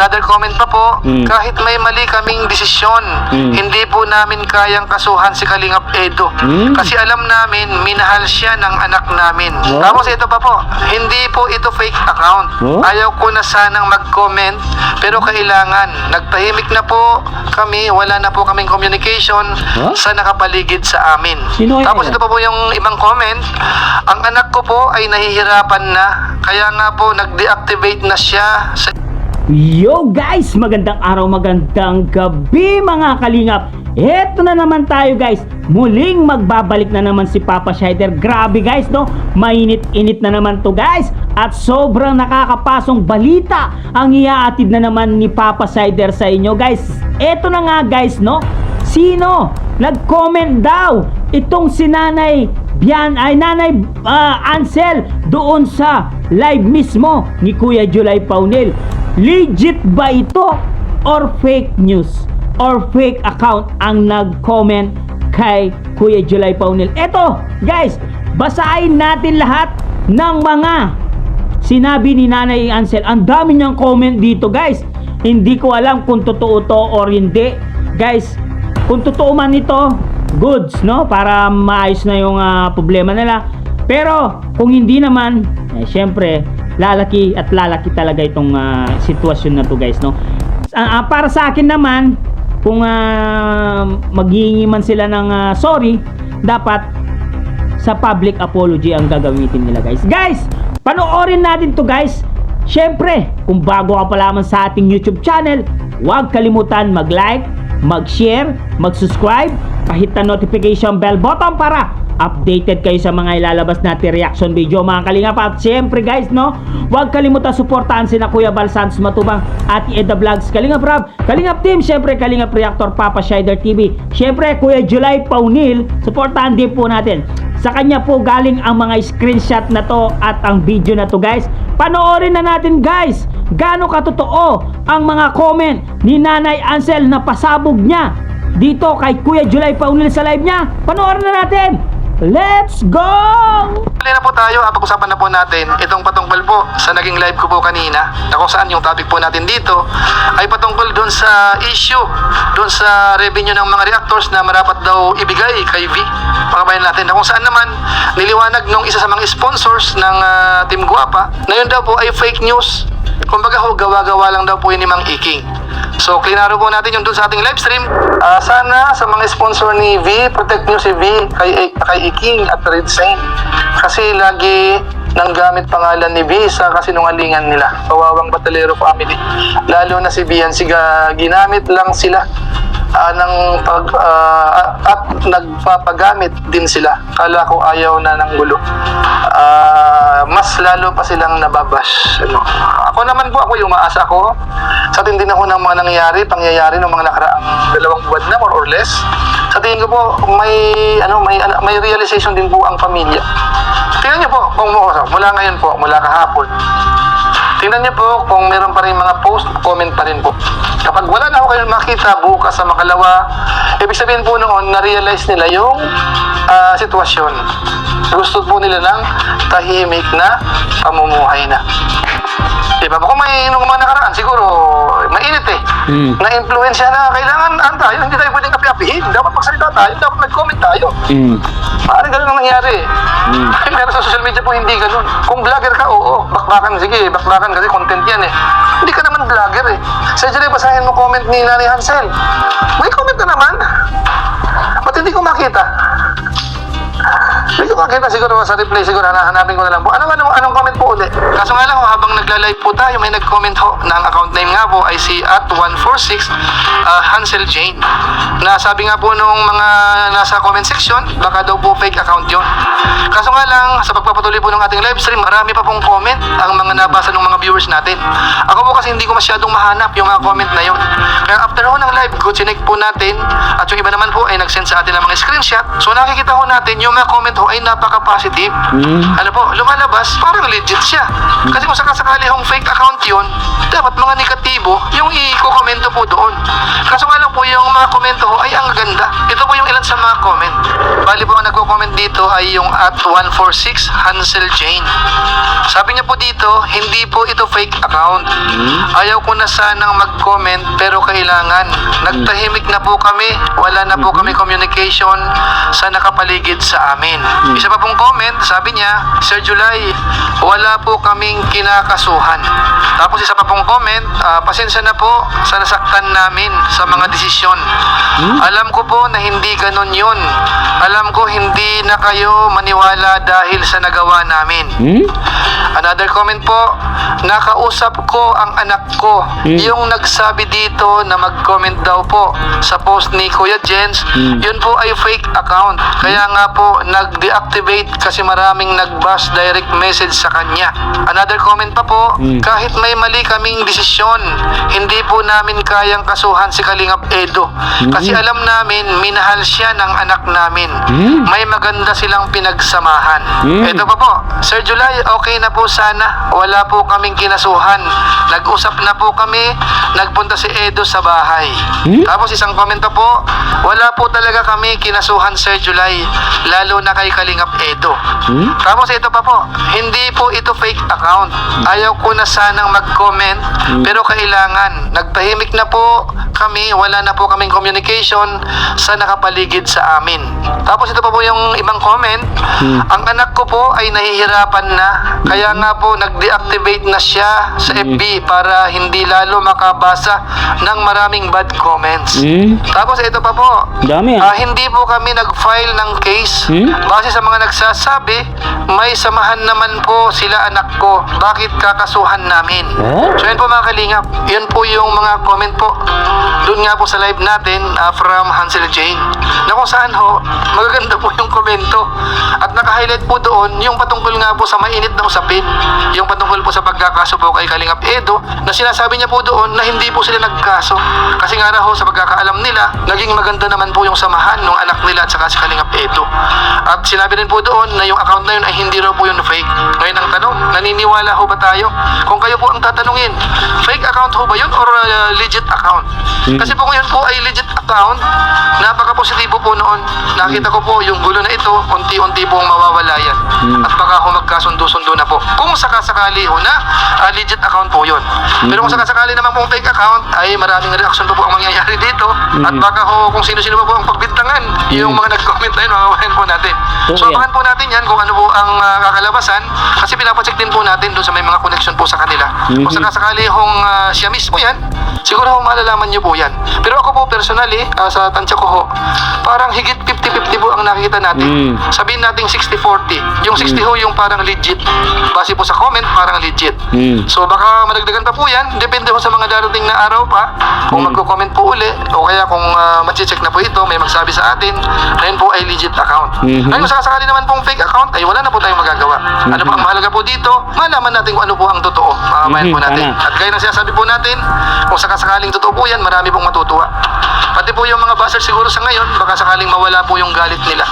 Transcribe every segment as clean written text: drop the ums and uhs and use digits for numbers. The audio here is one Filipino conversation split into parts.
Another comment pa po, kahit may mali kaming desisyon, hindi po namin kayang kasuhan si Kalingap Edo. Kasi alam namin, minahal siya ng anak namin. Tapos ito pa po, hindi po ito fake account. Ayaw ko na sanang mag-comment, pero kailangan. Nagtahimik na po kami, wala na po kaming communication sa nakapaligid sa amin. Tapos ito pa po yung ibang comment, ang anak ko po ay nahihirapan na, kaya nga po nag-deactivate na siya sa... Yo guys, magandang araw, magandang gabi mga kalingap. Eto na naman tayo guys, muling magbabalik na naman si Papa Shider. Grabe guys no, mainit-init na naman to guys. At sobrang nakakapasong balita ang iaatid na naman ni Papa Shider sa inyo guys. Eto na nga guys no, sino nag-comment daw itong si Nanay Ansel doon sa live mismo ni Kuya July Paunil. Legit ba ito or fake news or fake account ang nag-comment kay Kuya July Paunil? Eto guys, basahin natin lahat ng mga sinabi ni Nanay Ansel. Ang dami niyang comment dito guys. Hindi ko alam kung totoo to or hindi guys. Kung totoo man ito, goods no, para maayos na yung problema nila. Pero kung hindi naman, syempre lalaki at lalaki talaga itong sitwasyon na to guys no. Para sa akin naman, kung maghihingi man sila ng sorry, dapat sa public apology ang gagamitin nila guys. Guys, panoorin natin to guys. Syempre, kung bago ka pa lamang sa ating YouTube channel, huwag kalimutan mag-like, mag-share, mag-subscribe, kahit na notification bell button para updated kayo sa mga ilalabas natin reaction video mga kalingap. At syempre guys no, huwag kalimutan suportahan sina Kuya Bal Santos Matubang at Eda Vlogs, Kalingap Rab, Kalingap Team, syempre Kalingap Reactor, Papa Shider TV, syempre Kuya July Paunil, suportahan din po natin. Sa kanya po galing ang mga screenshot na to at ang video na to guys. Panoorin na natin guys, gaano katotoo ang mga comment ni Nanay Ansel na pasabog niya dito kay Kuya July Paunil sa live niya. Panoorin na natin. Let's go! Huli na po tayo, pag-usapan na po natin itong patungkol po sa naging live ko po kanina, na kung saan yung topic po natin dito ay patungkol doon sa issue, doon sa revenue ng mga reactors na marapat daw ibigay kay V, mga bayan natin, na kung saan naman niliwanag nung isa sa mga sponsors ng Team Guapa na yun daw po ay fake news. Kumbaga ho, gawa-gawa lang daw po yun ni Mang Iking. So, klinaro po natin yung dun sa ating live stream. Sana sa mga sponsor ni V, protect nyo si V kay Iking at Red Saint. Kasi lagi nang gamit pangalan ni V sa kasinungalingan nila. Kawawang Batalero family. Lalo na si V yan, ginamit lang sila ng at nagpapagamit din sila. Kala ko ayaw na ng gulo. Mas lalo pa silang nababash. Ako naman po, ako yung umaasa ko sa tindi na ho ng mga pangyayari ng mga nakaraang 2 buwan na, more or less. Sa tingin ko po, may realization din po ang pamilya. Tingnan niyo po, kung mula ngayon po, mula kahapon, tingnan niyo po kung meron pa rin mga post, comment pa rin po. Kapag wala na ako kayong makita bukas sa makalawa, ibig sabihin po noon, na-realize nila yung sitwasyon. Gusto po nila ng tahimik na pamumuhay na. Diba? Kung may nung mga nakaraan, siguro mainit na-influensya na kailangan tayo, hindi tayo pwedeng kapi-apihin. Dapat magsalita tayo, dapat mag-comment tayo. Parang ganun ang nangyari. Pero sa social media po hindi ganun. Kung vlogger ka, oo, bakbakan, sige, bakbakan kasi content yan Hindi ka naman vlogger Sa dyan basahin mo comment ni Nanay Ansel. May comment na naman. Ba't hindi ko makita? Hindi ko makita, siguro sa replay, siguro hanapin ko na lang po. Anong comment po ulit? Kaso nga lang habang nagla-live po tayo, may nag-comment ho na ang account name nga po ay si @146 Hansel Jane. Na sabi nga po nung mga nasa comment section, baka daw po fake account yun. Kaso nga lang, sa pagpapatuloy po ng ating live stream, marami pa pong comment ang mga nabasa ng mga viewers natin. Ako po kasi hindi ko masyadong mahanap yung mga comment na yun. Kaya after ho ng live ko, chinek po natin, at yung iba naman po ay nag-send sa atin ng mga screenshot. So nakikita ho natin yung mga comment comment ho ay napaka-positive. Ano po, lumalabas, parang legit siya. Kasi kung sakasakali hong fake account yun, dapat mga negatibo yung i-komento po doon. Kaso nga lang po yung mga komento ho ay ang ganda. Ito po yung ilan sa mga comment. Bali po ang nagko-comment dito ay yung at 146 Hansel Jane. Sabi niya po dito, hindi po ito fake account. Ayaw ko na sanang mag-comment pero kailangan. Nagtahimik na po kami. Wala na po kami communication sa nakapaligid sa amin. Isa pa pong comment, sabi niya, Sir July, wala po kaming kinakasuhan. Tapos isa pa pong comment, pasensya na po sa nasaktan namin sa mga desisyon. Alam ko po na hindi ganon yun. Alam ko hindi na kayo maniwala dahil sa nagawa namin. Another comment po, nakausap ko ang anak ko. Yung nagsabi dito na mag-comment daw po sa post ni Kuya Jens, yun po ay fake account. Kaya nga po nag-deactivate kasi maraming nag-bash direct message sa kanya. Another comment pa po, kahit may mali kaming desisyon, hindi po namin kayang kasuhan si Kalingap Edo. Kasi alam namin, minahal siya ng anak namin. May maganda silang pinagsamahan. Ito pa po, Sir July, okay na po sana. Wala po kaming kinasuhan. Nag-usap na po kami. Nagpunta si Edo sa bahay. Tapos isang comment pa po, wala po talaga kami kinasuhan, Sir July. Lalo na kay Kalingap Edo. Tapos ito pa po, hindi po ito fake account. Ayaw ko na sanang mag-comment, pero kailangan. Nagtahimik na po kami, wala na po kaming communication sa nakapaligid sa amin. Tapos ito pa po yung ibang comment, ang anak ko po ay nahihirapan na, kaya nga po nag-deactivate na siya sa FB para hindi lalo makabasa ng maraming bad comments. Tapos ito pa po, Dami hindi po kami nag-file ng case. Base sa mga nagsasabi, may samahan naman po sila anak ko. Bakit kakasuhan namin? So yun po mga kalingap, yun po yung mga comment po doon nga po sa live natin from Hansel Jane, na kung saan ho, magaganda po yung komento at naka-highlight po doon yung patungkol nga po sa mainit na usapin, yung patungkol po sa pagkakaso po kay Kalingap Edo, na sinasabi niya po doon na hindi po sila nagkaso kasi nga raw sa pagkakaalam nila, naging maganda naman po yung samahan ng anak nila at saka si Kalingap Edo. At sinabi rin po doon na yung account na yun ay hindi raw po yun fake. Ngayon ang tanong, naniniwala ho ba tayo? Kung kayo po ang tatanungin, fake account ho ba yun or legit account? Kasi po ngayon po ay legit account, napaka-positibo po noon. Nakita ko po yung gulo na ito, unti-unti pong mawawala yan. At baka ho magkasundo-sundo na po. Kung sakasakali ho na legit account po yun. Pero kung sakasakali naman pong fake account, ay maraming reaction po ang mangyayari dito. At baka ho kung sino-sino po ang pagbintangan, yung mga nag-comment na yun, mamawahin po natin. So abangan po natin yan kung ano po ang kakalabasan, kasi pinapacheck din po natin doon sa may mga connection po sa kanila. Kung sakasakali hong siya mismo yan, siguro ho malalaman nyo po yan. Pero ako po personally, sa tansya ko ho, parang higit 50-50 po ang nakikita natin. Sabihin natin 60-40. Yung 60 ho yung parang legit. Base po sa comment, parang legit. So baka madagdagan pa po yan. Depende ho sa mga darating na araw pa. Kung magko-comment po uli, o kaya kung mag-check na po ito, may magsabi sa atin, na yun po ay legit account. Ngayon kung sakasakali naman pong fake account, ay wala na po tayong magagawa. Ano po ang mahalaga po dito? Malaman natin kung ano po ang totoo. Mamamayan po natin. At gaya ng sinasabi po natin, kung sakasakaling totoo po yan, marami pong matutuwa. Pati po yung mga bashers siguro sa ngayon, baka sakaling mawala po yung galit nila.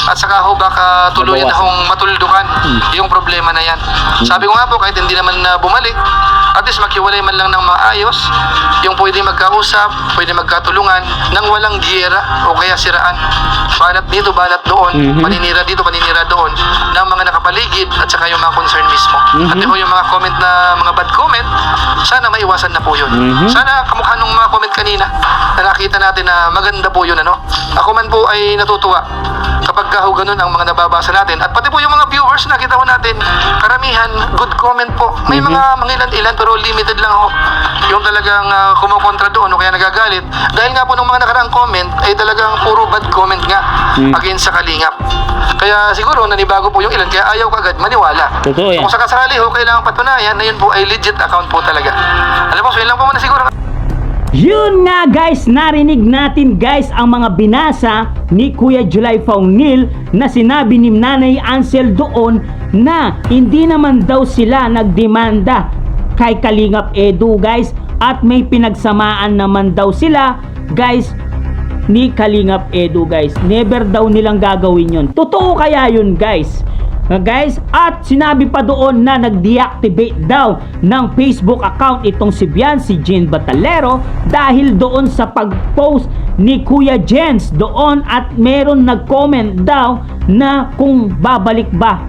At saka ho, baka tuluyan na hong matuldukan yung problema na yan. Sabi ko nga po, kahit hindi naman na bumalik, at least maghiwalay man lang ng maayos, yung pwede magkausap, pwede magkatulungan, nang walang giyera o kaya siraan. Banat dito, banat doon, paninira dito, paninira doon, ng mga nakapaligid at saka yung mga concern mismo. At ho, yung mga comment na mga bad comment, sana maiwasan na po yun. Sana kamukha nung mga comment kanina, na nakita natin na maganda po yun, ano? Ako man po ay natutuwa kapag ho ganun ang mga nababasa natin. At pati po yung mga viewers, nakita ko natin, karamihan, good comment po. May mga ilan-ilan, pero limited lang ho. Yung talagang kumukontra doon o kaya nagagalit. Dahil nga po nung mga nakaraang comment, ay talagang puro bad comment nga against sa Kalingap. Kaya siguro nanibago po yung ilan, kaya ayaw ko agad maniwala. Totoo yan. Kung sakasakali ho, kailangan patunayan na yun po ay legit account po talaga. Alam po, so yun lang po muna siguro. Yun nga guys, narinig natin guys ang mga binasa ni Kuya July Paunil na sinabi ni Nanay Ansel doon na hindi naman daw sila nagdemanda kay Kalingap Edu guys, at may pinagsamaan naman daw sila guys ni Kalingap Edu guys. Never daw nilang gagawin yun. Totoo kaya yun guys? Guys, at sinabi pa doon na nag-deactivate daw ng Facebook account itong si Biancy Jean Batalero dahil doon sa pag-post ni Kuya Jens doon, at meron nag-comment daw na kung babalik ba.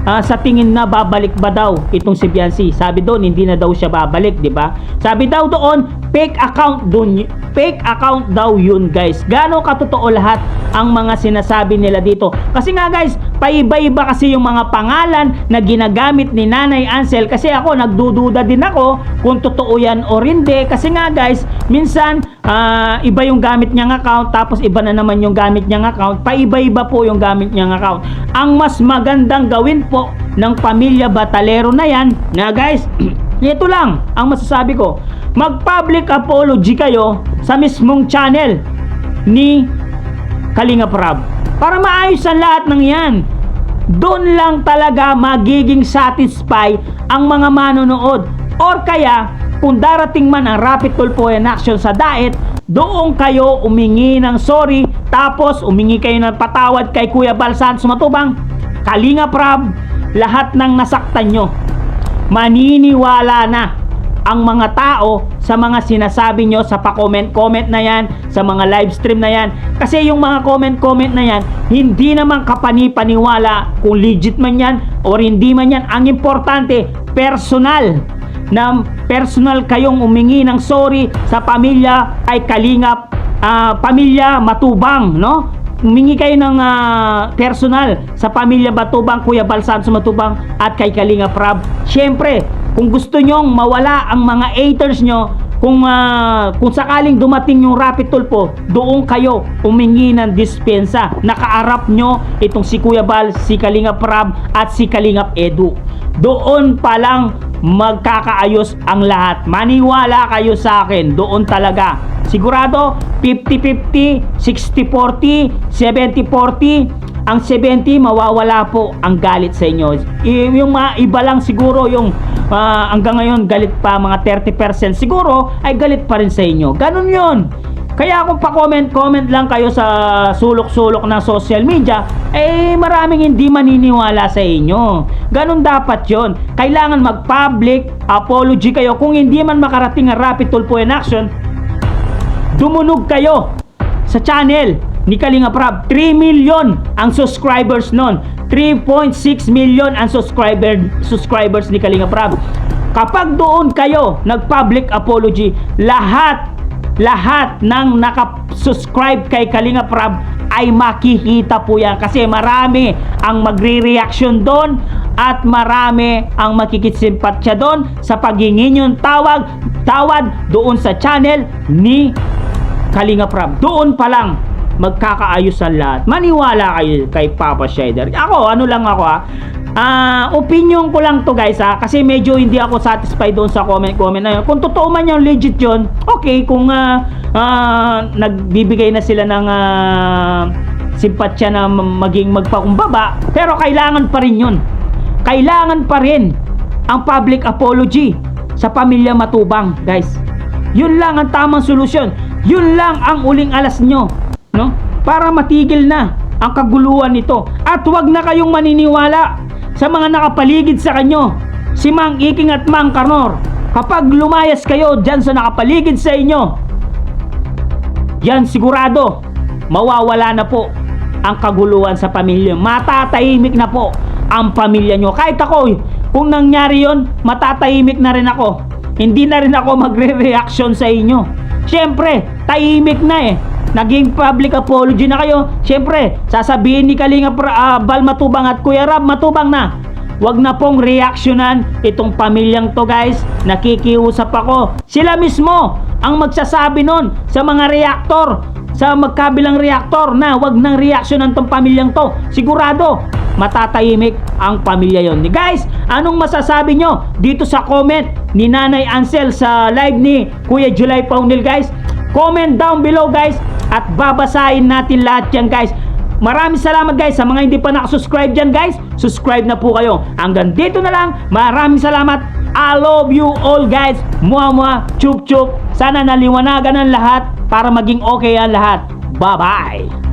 Sa tingin na babalik ba daw itong si Biancy. Sabi doon hindi na daw siya babalik, di ba? Sabi daw doon fake account doon, fake account daw yun guys. Gaano katotoo lahat ang mga sinasabi nila dito? Kasi nga guys, paiba-iba kasi yung mga pangalan na ginagamit ni Nanay Ansel. Kasi ako nagdududa din ako kung totoo yan o hindi. Kasi nga guys, minsan iba yung gamit niyang account, tapos iba na naman yung gamit niyang account. Paiba-iba po yung gamit niyang account. Ang mas magandang gawin po ng pamilya Batalero na yan, na guys, ito lang ang masasabi ko, mag-public apology kayo sa mismong channel ni Kalingap Rab para maayos ang lahat ng yan. Doon lang talaga magiging satisfy ang mga manonood. Or kaya kung darating man ang rapid tulpo and action sa Daet, doon kayo umingi ng sorry, tapos umingi kayo ng patawad kay Kuya Bal Santos Matubang, Kalingap Rab, lahat ng nasaktan nyo. Maniniwala na ang mga tao sa mga sinasabi nyo sa pa-comment-comment na yan, sa mga live stream na yan. Kasi yung mga comment-comment na yan, hindi naman kapani-paniwala kung legit man yan or hindi man yan. Ang importante, personal kayong umingi ng sorry sa pamilya ay Kalingap, pamilya Matubang, no? Humingi kayo ng personal sa pamilya Matubang, Kuya Bal Santos Matubang at kay Kalingap Rab. Siyempre, kung gusto nyong mawala ang mga haters nyo, kung sakaling dumating yung rapid tulpo, doon kayo humingi ng dispensa. Nakaarap nyo itong si Kuya Bal, si Kalingap Rab at si Kalingap Edu. Doon pa lang magkakaayos ang lahat. Maniwala kayo sa akin, doon talaga. Sigurado 50-50, 60-40, 70-40. Ang 70 mawawala po ang galit sa inyo. Yung mga iba lang siguro yung hanggang ngayon galit pa, mga 30% siguro ay galit pa rin sa inyo. Ganun yun. Kaya kung pa-comment lang kayo sa sulok-sulok ng social media, eh maraming hindi maniniwala sa inyo. Ganun dapat yon. Kailangan mag-public apology kayo. Kung hindi man makarating ang rapid tulpo in action, dumunog kayo sa channel ni Kalingap Rab. 3 million ang subscribers nun. 3.6 million ang subscribers ni Kalingap Rab. Kapag doon kayo nag-public apology, lahat ng nakasubscribe kay Kalingap Rab ay makikita po yan. Kasi marami ang magre-reaction doon at marami ang makikisimpatya doon sa paghingi yung tawad doon sa channel ni Kalingap Rab. Doon pa lang magkakaayos ang lahat. Maniwala kayo kay Papa Shader. Ako, opinion ko lang to guys kasi medyo hindi ako satisfied doon sa comment na yun. Kung totoo man yung legit yun, okay. Kung nagbibigay na sila ng simpatya na maging magpakumbaba, pero kailangan pa rin yun. Kailangan pa rin ang public apology sa pamilya Matubang guys. Yun lang ang tamang solusyon. Yun lang ang uling alas nyo, no? Para matigil na ang kaguluhan nito. At huwag na kayong maniniwala sa mga nakapaligid sa kanyo, si Mang Iking at Mang Karnor. Kapag lumayas kayo dyan sa nakapaligid sa inyo, yan sigurado mawawala na po ang kaguluhan sa pamilya. Matatahimik na po ang pamilya nyo. Kahit ako, kung nangyari yon, matatahimik na rin ako. Hindi na rin ako magre-reaction sa inyo. Siyempre, tahimik na eh. Naging public apology na kayo. Siyempre, sasabihin ni Kalingap Bal Matubang at Kuya Rab Matubang na wag na pong reaksyonan itong pamilyang to guys. Nakikiusap ako. Sila mismo ang magsasabi nun sa mga reaktor, sa magkabilang reaktor na wag nang reaksyonan tong pamilyang to. Sigurado matatahimik ang pamilya yon. Guys, anong masasabi nyo dito sa comment ni Nanay Ansel sa live ni Kuya July Paunil guys? Comment down below guys at babasahin natin lahat yan guys. Maraming salamat guys sa mga hindi pa nakasubscribe dyan guys. Subscribe na po kayo. Hanggang dito na lang. Maraming salamat. I love you all guys. Mua, chup chup. Sana naliwanagan ang lahat para maging okay ang lahat. Bye-bye.